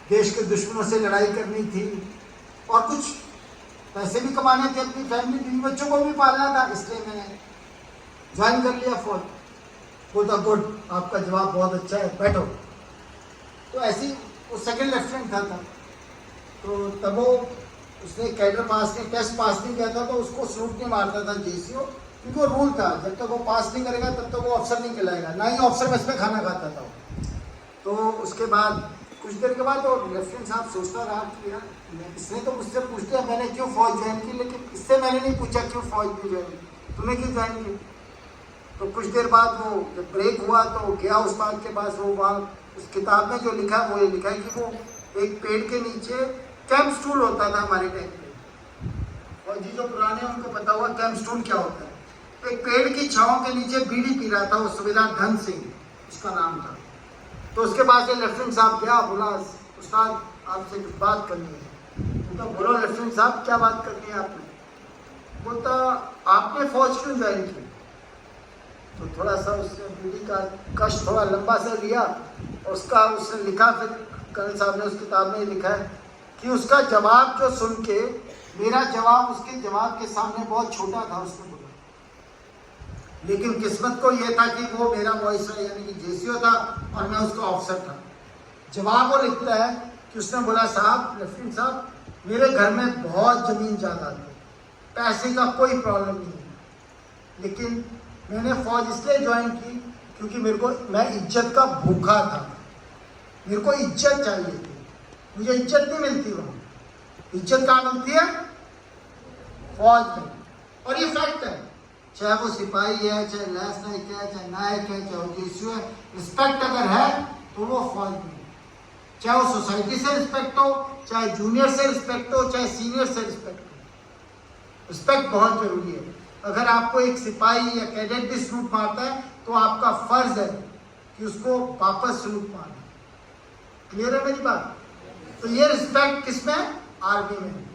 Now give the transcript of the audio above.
देश के दुश्मनों से लड़ाई करनी थी और कुछ पैसे भी कमाने थे, अपनी फैमिली बीवी बच्चों को भी पालना था, इसलिए मैंने ज्वाइन कर लिया फौज। बोलता गुड, आपका जवाब बहुत अच्छा है, बैठो। तो ऐसी वो सेकंड लेफ्टिनेंट था। तो तब वो उसने कैडर पास नहीं, टेस्ट पास नहीं किया था, तो उसको सलूट नहीं मारता था जेसीओ, क्योंकि वो रूल था जब तक वो पास नहीं करेगा तब तक वो अफसर नहीं कहलाएगा, ना ही ऑफिसर मेस में खाना खाता था। तो उसके बाद कुछ देर के बाद वो लेफ्टिनेंट साहब सोचता रहा कि यार इसने तो मुझसे पूछ लिया मैंने क्यों फौज ज्वाइन की, लेकिन इससे मैंने नहीं पूछा क्यों फौज भी ज्वाइन की, तुम्हें क्यों ज्वाइन की। तो कुछ देर बाद वो जब ब्रेक हुआ तो गया उस बात के पास, वो वहाँ उस किताब में जो लिखा है वो ये लिखा है कि वो एक पेड़ के नीचे कैंप स्टूल होता था हमारे टाइम पे, और जी जो पुराने हैं उनको पता हुआ कैंप स्टूल क्या होता है। तो एक पेड़ की छांव के नीचे बीड़ी पी रहा था वो सूबेदार धन सिंह उसका नाम था। तो उसके बाद लेफ्टिनेंट साहब गया, बोला उस्ताद आपसे कुछ बात करनी है। तो बोलो लेफ्टिनेंट साहब क्या बात करनी है आपने। बोलता आपने फौज क्यों ज्वाइन की। तो थोड़ा सा उसने बीड़ी का कश थोड़ा लंबा सा लिया, उसका उसने लिखा, फिर कर्नल साहब ने उस किताब में लिखा है कि उसका जवाब जो सुन के मेरा जवाब उसके जवाब के सामने बहुत छोटा था। उसने बोला लेकिन किस्मत को यह था कि वो मेरा वॉइस यानी कि जेसीओ था और मैं उसका ऑफिसर था। जवाब वो लिखता है कि उसने बोला साहब लेफ्टिनेंट साहब मेरे घर में बहुत ज़मीन जायदाद है, पैसे का कोई प्रॉब्लम नहीं है, लेकिन मैंने फौज इसलिए ज्वाइन की क्योंकि मैं इज्जत का भूखा था, मेरे को इज्जत चाहिए थी, मुझे इज्जत नहीं मिलती वहाँ। इज्जत कहाँ मिलती है? फौज में। और ये फैक्ट है, चाहे वो सिपाही है, चाहे लैस नायक है, चाहे नायक है, चाहे वो जेसीओ है, रिस्पेक्ट अगर है तो वो फौज में। चाहे वो सोसाइटी से रिस्पेक्ट हो, चाहे जूनियर से रिस्पेक्ट हो, चाहे सीनियर से रिस्पेक्ट हो, रिस्पेक्ट बहुत जरूरी है। अगर आपको एक सिपाही या कैडेट भी सलूट मारता है तो आपका फर्ज है कि उसको वापस सलूट मारना। क्लियर है मेरी बात? तो ये रिस्पेक्ट किसमें? आर्मी में।